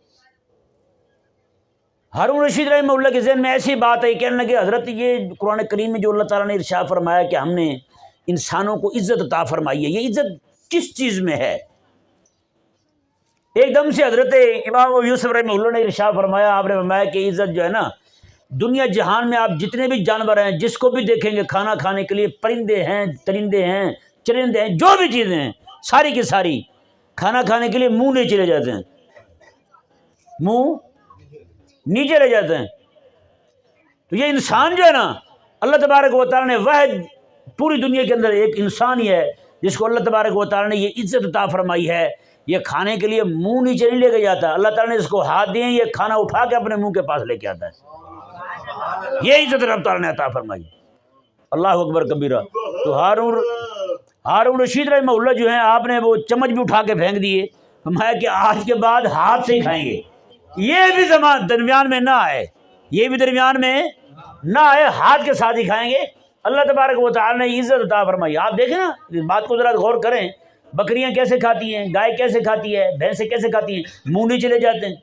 A: ہارون رشید رحمہ اللہ کے ذہن میں ایسی بات ہے، کہنے لگے حضرت یہ قرآن کریم میں جو اللہ تعالیٰ نے ارشاد فرمایا کہ ہم نے انسانوں کو عزت عطا فرمائی ہے، یہ عزت کس چیز میں ہے؟ ایک دم سے حضرت امام ابو یوسف رحمہ اللہ نے ارشاد فرمایا، آپ نے فرمایا کہ عزت جو ہے نا دنیا جہان میں آپ جتنے بھی جانور ہیں جس کو بھی دیکھیں گے کھانا کھانے کے لیے، پرندے ہیں، درندے ہیں، چرندے ہیں، جو بھی چیزیں ہیں ساری کی ساری کھانا کھانے کے لیے منہ نہیں چلے جاتے ہیں، منہ نیچے رہ جاتے ہیں۔ تو یہ انسان جو ہے نا اللہ تبارک و تعالیٰ نے واحد پوری دنیا کے اندر ایک انسان ہی ہے جس کو اللہ تبارک و تعالیٰ نے یہ عزت عطا فرمائی ہے، یہ کھانے کے لیے منہ نیچے نہیں لے کے جاتا، اللہ تعالیٰ نے اس کو ہاتھ دیے یہ کھانا اٹھا کے اپنے منہ کے پاس لے کے آتا ہے، یہ عزت رب تعالیٰ نے عطا فرمائی۔ اللہ اکبر کبیرہ۔ تو ہارون رشید رحمہ اللہ جو ہیں آپ نے وہ چمچ بھی اٹھا کے پھینک دیے، فرمایا کہ آج کے بعد ہاتھ سے ہی کھائیں گے، یہ بھی درمیان میں نہ آئے، یہ بھی درمیان میں نہ آئے، ہاتھ کے ساتھ ہی کھائیں گے۔ اللہ تبارک و تعالیٰ نے عزت عطا فرمائی۔ آپ دیکھیں نا اس بات کو ذرا غور کریں، بکریاں کیسے کھاتی ہیں، گائے کیسے کھاتی ہے، بھینسیں کیسے کھاتی ہیں، منہ نہیں چلے جاتے ہیں۔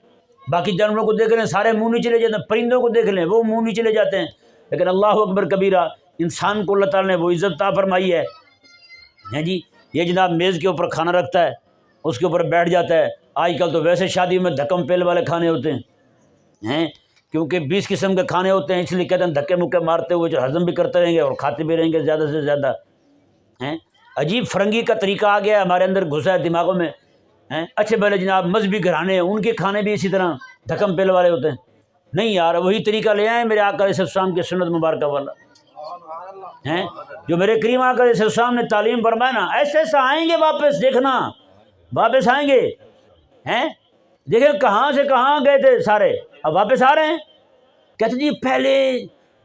A: باقی جانوروں کو دیکھ لیں سارے منہ نہیں چلے جاتے ہیں، پرندوں کو دیکھ لیں وہ منہ نہیں چلے جاتے ہیں، لیکن اللہ اکبر کبیرہ انسان کو اللہ تعالیٰ نے وہ عزت عطا فرمائی ہے جی۔ یہ جناب میز کے اوپر کھانا رکھتا ہے، اس کے اوپر بیٹھ جاتا ہے۔ آج کل تو ویسے شادی میں دھکم پیل والے کھانے ہوتے ہیں، کیونکہ 20 قسم کے کھانے ہوتے ہیں، اس لیے کہتے ہیں دھکے مکے مارتے ہوئے جو ہضم بھی کرتے رہیں گے اور کھاتے بھی رہیں گے زیادہ سے زیادہ۔ عجیب فرنگی کا طریقہ آ گیا ہے ہمارے اندر، گھسا ہے دماغوں میں۔ اچھے بھلے جناب مذہبی گھرانے ہیں، ان کے کھانے بھی اسی طرح دھکم پیل والے ہوتے ہیں۔ نہیں یار، وہی طریقہ لے آئیں میرے آقا علیہ السلام کے سنت مبارکہ والا، جو میرے کریم آقا علیہ السلام نے تعلیم فرمایا نا، ایسے ایسا آئیں گے واپس، دیکھنا واپس آئیں گے۔ دیکھیں کہاں سے کہاں گئے تھے سارے، اب واپس آ رہے ہیں۔ کہتے جی پہلے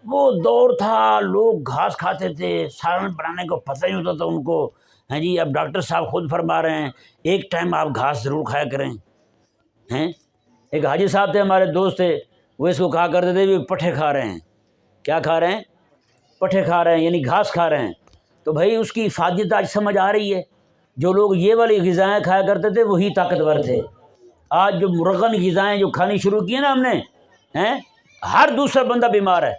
A: وہ دور تھا لوگ گھاس کھاتے تھے، سالن بنانے کو پتہ ہی ہوتا تھا ان کو، جی اب ڈاکٹر صاحب خود فرما رہے ہیں ایک ٹائم آپ گھاس ضرور کھایا کریں، ہیں۔ ایک حاجی صاحب تھے ہمارے دوست تھے، وہ اس کو کہا کرتے تھے کہ پٹھے کھا رہے ہیں۔ کیا کھا رہے ہیں؟ پٹھے کھا رہے ہیں، یعنی گھاس کھا رہے ہیں۔ تو بھائی اس کی افادیت آج سمجھ آ رہی ہے۔ جو لوگ یہ والی غذائیں کھایا کرتے تھے وہی طاقتور تھے۔ آج جو مرغن غذائیں جو کھانی شروع کی ہیں نا ہم نے، ہیں، ہر دوسرا بندہ بیمار ہے۔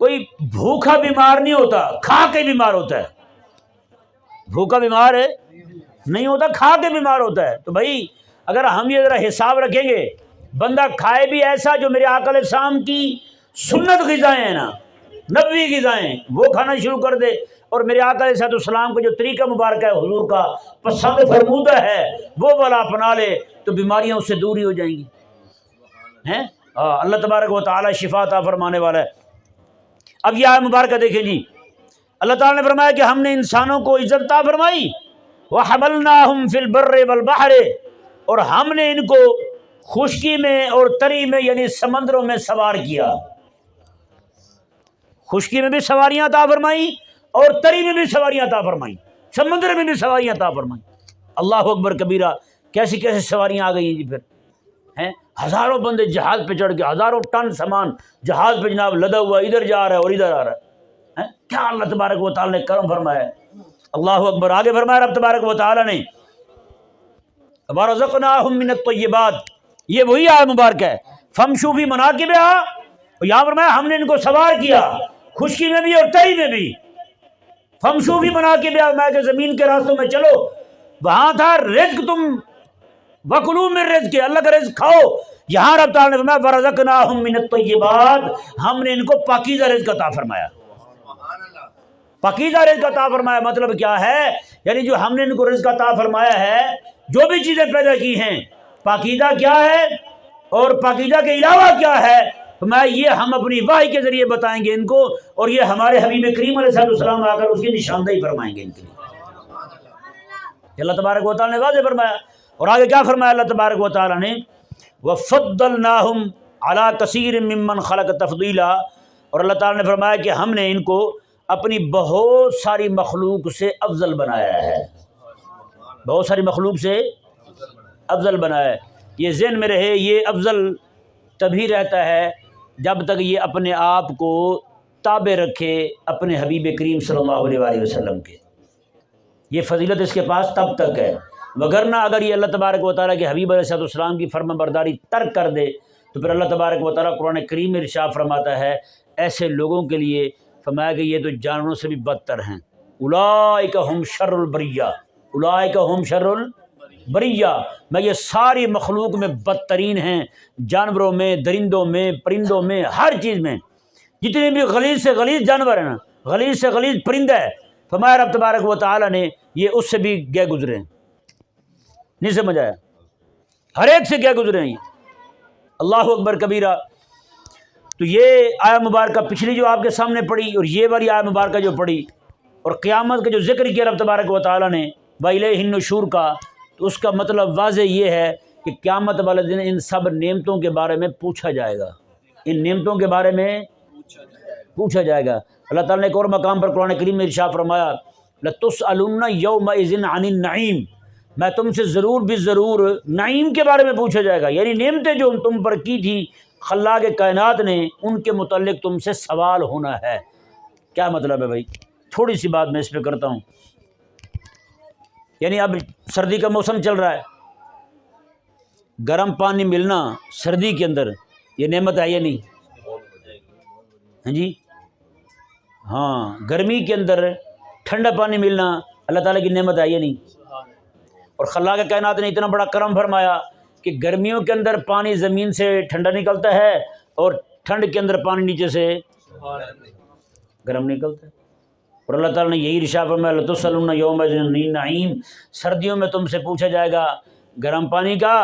A: کوئی بھوکا بیمار نہیں ہوتا، کھا کے بیمار ہوتا ہے۔ بھوکا بیمار ہے نہیں ہوتا، کھا کے بیمار ہوتا ہے۔ تو بھائی اگر ہم یہ ذرا حساب رکھیں گے، بندہ کھائے بھی ایسا جو میرے آقا علیہ السلام کی سنت غذائیں ہیں نا، نبوی غذائیں، وہ کھانا شروع کر دے، اور میرے آقا علیہ السلام کا جو طریقہ مبارکہ ہے حضور کا پسند فرمودہ ہے وہ والا اپنا لے تو بیماریاں اس سے دور ہی ہو جائیں گی۔ ہیں اللہ تبارک و تعالی شفا عطا فرمانے والا ہے۔ اب یہ آیت مبارکہ دیکھیں جی، اللہ تعالیٰ نے فرمایا کہ ہم نے انسانوں کو عزت عطا فرمائی، وَحَمَلْنَاهُمْ فِي الْبَرِّ وَالْبَحْرِ، اور ہم نے ان کو خشکی میں اور تری میں یعنی سمندروں میں سوار کیا۔ خشکی میں بھی سواریاں عطا فرمائی اور تری میں بھی سواریاں عطا فرمائی، سمندر میں بھی سواریاں عطا فرمائی۔ اللہ اکبر کبیرہ، کیسی کیسی سواریاں آ گئی ہیں جی۔ پھر ہیں ہزاروں بندے جہاز پہ چڑھ کے، ہزاروں ٹن سامان جہاز پہ جناب لدا ہوا ادھر جا رہا ہے اور ادھر آ رہا ہے۔ کیا اللہ تبارک و تعالیٰ نے کرم فرمایا ہے۔ اللہ اکبر۔ آگے فرمایا رب تبارک و تعالیٰ نے وَرَزَقْنَاهُم مِّنَ الطَّيِّبَاتِ، یہ وہی آیت مبارک ہے، فَامْشُوا فِي مَنَاكِبِهَا، اور یہاں فرمایا ہم نے ان کو سوار کیا خشکی میں بھی اور تری میں بھی۔ فَامْشُوا فِي مَنَاكِبِهَا، میں کہ زمین کے راستوں میں چلو، وہاں تھا رزق، تم وَكُلُوا مِن رِزْقِهِ، اللہ کا رزق کھاؤ۔ یہاں رب تعالیٰ نے فرمایا وَرَزَقْنَاهُم مِّنَ الطَّيِّبَاتِ، ہم نے ان کو پاکیزہ رزق عطا فرمایا۔ پاکیزہ رزق عطا فرمایا مطلب کیا ہے؟ یعنی جو ہم نے ان کو رزق عطا فرمایا ہے، جو بھی چیزیں پیدا کی ہیں، پاکیزہ کیا ہے اور پاکیزہ کے علاوہ کیا ہے، فرمایا یہ ہم اپنی وحی کے ذریعے بتائیں گے ان کو، اور یہ ہمارے حبیب کریم علیہ السلام آ کر اس کی نشاندہی فرمائیں گے ان کے لیے۔ اللہ تبارک و تعالیٰ نے واضح فرمایا، اور آگے کیا فرمایا اللہ تبارک و تعالیٰ نے وَفَضَّلْنَاهُمْ عَلَىٰ كَثِيرٍ مِّمَّنْ خَلَقَ تَفْضِيلًا، اور اللہ تعالیٰ نے فرمایا کہ ہم نے ان کو اپنی بہت ساری مخلوق سے افضل بنایا ہے، بہت ساری مخلوق سے افضل بنایا ہے۔ یہ ذہن میں رہے، یہ افضل تبھی رہتا ہے جب تک یہ اپنے آپ کو تابع رکھے اپنے حبیب کریم صلی اللہ علیہ وآلہ وسلم کے، یہ فضیلت اس کے پاس تب تک ہے۔ وگرنہ اگر یہ اللہ تبارک و تعالیٰ کے حبیب علیہ السلام کی فرما برداری ترک کر دے تو پھر اللہ تبارک و تعالیٰ قرآن کریم میں ارشاد فرماتا ہے ایسے لوگوں کے لیے، فرمایا کہ یہ تو جانوروں سے بھی بدتر ہیں۔ اولئک ھم شر البریہ، اولئک ھم شر البریہ، میں یہ ساری مخلوق میں بدترین ہیں، جانوروں میں، درندوں میں، پرندوں میں، ہر چیز میں، جتنے بھی غلیظ سے غلیظ جانور ہیں نا، غلیظ سے غلیظ پرندہ ہے، فرمایا رب تبارک و تعالیٰ نے یہ اس سے بھی گئے گزرے ہیں۔ نہیں سمجھ آیا؟ ہر ایک سے گئے گزرے ہیں یہ۔ اللہ اکبر کبیرہ۔ تو یہ آیت مبارکہ پچھلی جو آپ کے سامنے پڑھی اور یہ والی آیت مبارکہ جو پڑھی، اور قیامت کا جو ذکر کیا رب تبارک و تعالیٰ نے وَإِلَيْهِ النُّشُورُ کا، تو اس کا مطلب واضح یہ ہے کہ قیامت والے دن ان سب نعمتوں کے بارے میں پوچھا جائے گا، ان نعمتوں کے بارے میں پوچھا جائے گا۔ اللہ تعالیٰ نے ایک اور مقام پر قرآن کریم میں ارشاد فرمایا لَتُسْأَلُنَّ يَوْمَئِذٍ عَنِ النَّعِيمِ، میں تم سے ضرور بھی ضرور نعیم کے بارے میں پوچھا جائے گا، یعنی نعمتیں جو تم پر کی تھی خلاق کائنات نے، ان کے متعلق تم سے سوال ہونا ہے۔ کیا مطلب ہے بھائی؟ تھوڑی سی بات میں اس پہ کرتا ہوں۔ یعنی اب سردی کا موسم چل رہا ہے، گرم پانی ملنا سردی کے اندر یہ نعمت ہے یا نہیں؟ ہاں جی، ہاں، گرمی کے اندر ٹھنڈا پانی ملنا اللہ تعالیٰ کی نعمت ہے یا نہیں؟ اور خلاق کائنات نے اتنا بڑا کرم فرمایا کہ گرمیوں کے اندر پانی زمین سے ٹھنڈا نکلتا ہے اور ٹھنڈ کے اندر پانی نیچے سے گرم نکلتا ہے۔ اور اللہ تعالیٰ نے یہی ارشاد فرمایا لَتُسْأَلُنَّ يَوْمَئِذٍ عَنِ النَّعِيمِ، سردیوں میں تم سے پوچھا جائے گا گرم پانی کا،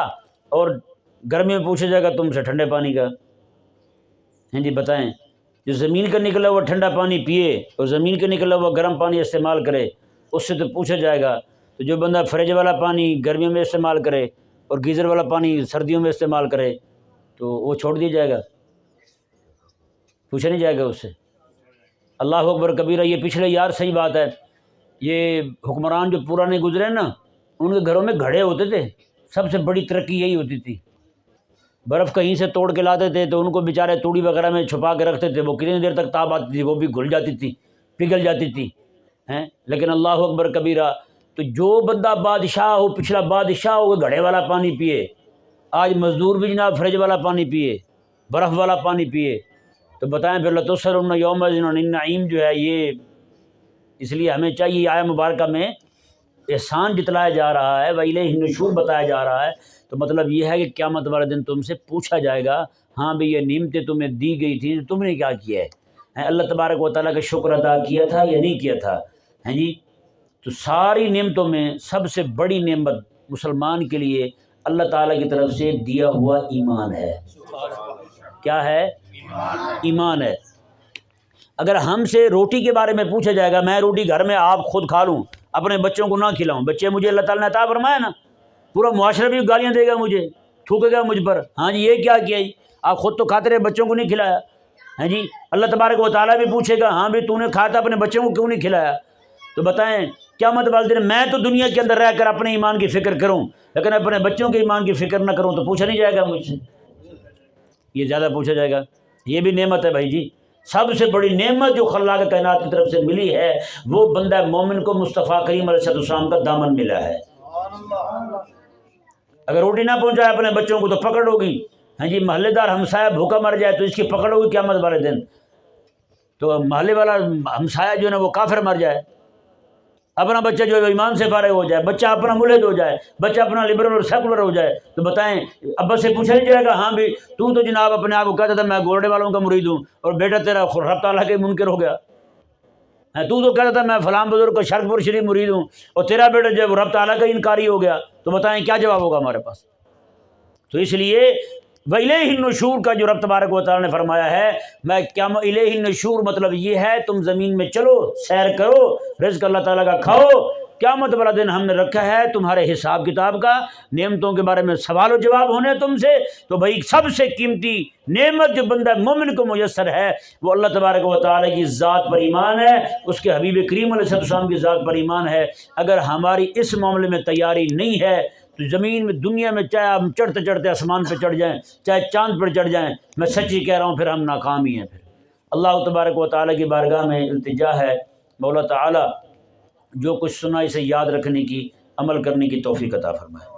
A: اور گرمی میں پوچھا جائے گا تم سے ٹھنڈے پانی کا۔ ہاں جی بتائیں، جو زمین کا نکلا ہوا ٹھنڈا پانی پیے اور زمین کا نکلا ہوا گرم پانی استعمال کرے، اس سے تو پوچھا جائے گا۔ تو جو بندہ فریج والا پانی گرمیوں میں استعمال کرے اور گیزر والا پانی سردیوں میں استعمال کرے تو وہ چھوڑ دیا جائے گا، پوچھا نہیں جائے گا اس سے۔ اللہ اکبر کبیرہ۔ یہ پچھلے یار صحیح بات ہے، یہ حکمران جو پرانے گزرے نا، ان کے گھروں میں گھڑے ہوتے تھے، سب سے بڑی ترقی یہی ہوتی تھی، برف کہیں سے توڑ کے لاتے تھے تو ان کو بیچارے توڑی وغیرہ میں چھپا کے رکھتے تھے، وہ کتنی دیر تک تاب آتی تھی، وہ بھی گھل جاتی تھی، پگھل جاتی تھی ہیں۔ لیکن اللہ اکبر کبیرہ، تو جو بندہ بادشاہ ہو، پچھلا بادشاہ ہو، وہ گھڑے والا پانی پیے، آج مزدور بھی جناب فریج والا پانی پیے، برف والا پانی پیے، تو بتائیں پھر لَتُسْأَلُنَّ یومئذ عَنِ النَّعِیم جو ہے یہ، اس لیے ہمیں چاہیے آیہ مبارکہ میں احسان جتلایا جا رہا ہے، وَإِلَيْهِ النُّشُورُ بتایا جا رہا ہے، تو مطلب یہ ہے کہ قیامت والے دن تم سے پوچھا جائے گا، ہاں بھی یہ نعمتیں تمہیں دی گئی تھیں، تم نے کیا کیا ہے؟ اللہ تبارک و تعالیٰ کا شکر ادا کیا تھا یا نہیں کیا تھا؟ ہیں جی، تو ساری نعمتوں میں سب سے بڑی نعمت مسلمان کے لیے اللہ تعالیٰ کی طرف سے دیا ہوا ایمان ہے۔ کیا ہے؟ ایمان ہے۔ اگر ہم سے روٹی کے بارے میں پوچھا جائے گا، میں روٹی گھر میں آپ خود کھا لوں، اپنے بچوں کو نہ کھلاؤں، بچے مجھے اللہ تعالیٰ نے عطا فرمایا نا، پورا معاشرہ بھی گالیاں دے گا مجھے، تھوکے گا مجھ پر، ہاں جی یہ کیا کیا جی، آپ خود تو کھاتے رہے، بچوں کو نہیں کھلایا، ہیں جی۔ اللہ تبارک و تعالیٰ بھی پوچھے گا، ہاں بھی تو نے کھایا تھا، اپنے بچوں کو کیوں نہیں کھلایا؟ تو بتائیں قیامت والے دن میں تو دنیا کے اندر رہ کر اپنے ایمان کی فکر کروں، لیکن اپنے بچوں کے ایمان کی فکر نہ کروں، تو پوچھا نہیں جائے گا مجھ سے، یہ زیادہ پوچھا جائے گا۔ یہ بھی نعمت ہے بھائی جی، سب سے بڑی نعمت جو خلاق کائنات کی طرف سے ملی ہے، وہ بندہ مومن کو مصطفیٰ کریم علیہ السلام کا دامن ملا ہے۔ اگر روٹی نہ پہنچائے اپنے بچوں کو تو پکڑ ہوگی، ہاں جی، محلے دار ہمسایہ بھوکا مر جائے تو اس کی پکڑ ہوگی قیامت والے دن، تو محلے والا ہمسایہ جو ہے نا وہ کافر مر جائے، اپنا بچہ جو ہے ایمان سے فارغ ہو جائے، بچہ اپنا ملحد ہو جائے، بچہ اپنا لبرل اور سیکولر ہو جائے، تو بتائیں ابا سے پوچھا نہیں جائے گا، ہاں بھی تو جناب اپنے آپ کو کہتا تھا میں گورڈے والوں کا مرید ہوں، اور بیٹا تیرا رب تعالیٰ کے منکر ہو گیا، تو کہتا تھا میں فلاں بزرگ کا شرک پور شریف مرید ہوں، اور تیرا بیٹا جو ہے وہ رب تعالیٰ کا انکاری ہو گیا، تو بتائیں کیا جواب ہوگا ہمارے پاس؟ تو اس لیے وَإِلَيْهِ النُّشُورُ کا جو رب تبارک و تعالیٰ نے فرمایا ہے، میں قیامت الیہ النشور مطلب یہ ہے تم زمین میں چلو، سیر کرو، رزق اللہ تعالیٰ کا کھاؤ، قیامت والا دن ہم نے رکھا ہے تمہارے حساب کتاب کا، نعمتوں کے بارے میں سوال و جواب ہونے تم سے، تو بھائی سب سے قیمتی نعمت جو بندہ مومن کو میسر ہے وہ اللہ تبارک و تعالیٰ کی ذات پر ایمان ہے، اس کے حبیب کریم علیہ السلام کی ذات پر ایمان ہے۔ اگر ہماری اس معاملے میں تیاری نہیں ہے تو زمین میں دنیا میں چاہے ہم چڑھتے چڑھتے آسمان پہ چڑھ جائیں، چاہے چاند پر چڑھ جائیں، میں سچی کہہ رہا ہوں پھر ہم ناکام ہی ہیں۔ پھر اللہ تبارک و تعالیٰ کی بارگاہ میں التجا ہے، مولا تعالیٰ جو کچھ سنا اسے یاد رکھنے کی، عمل کرنے کی توفیق عطا فرمائے۔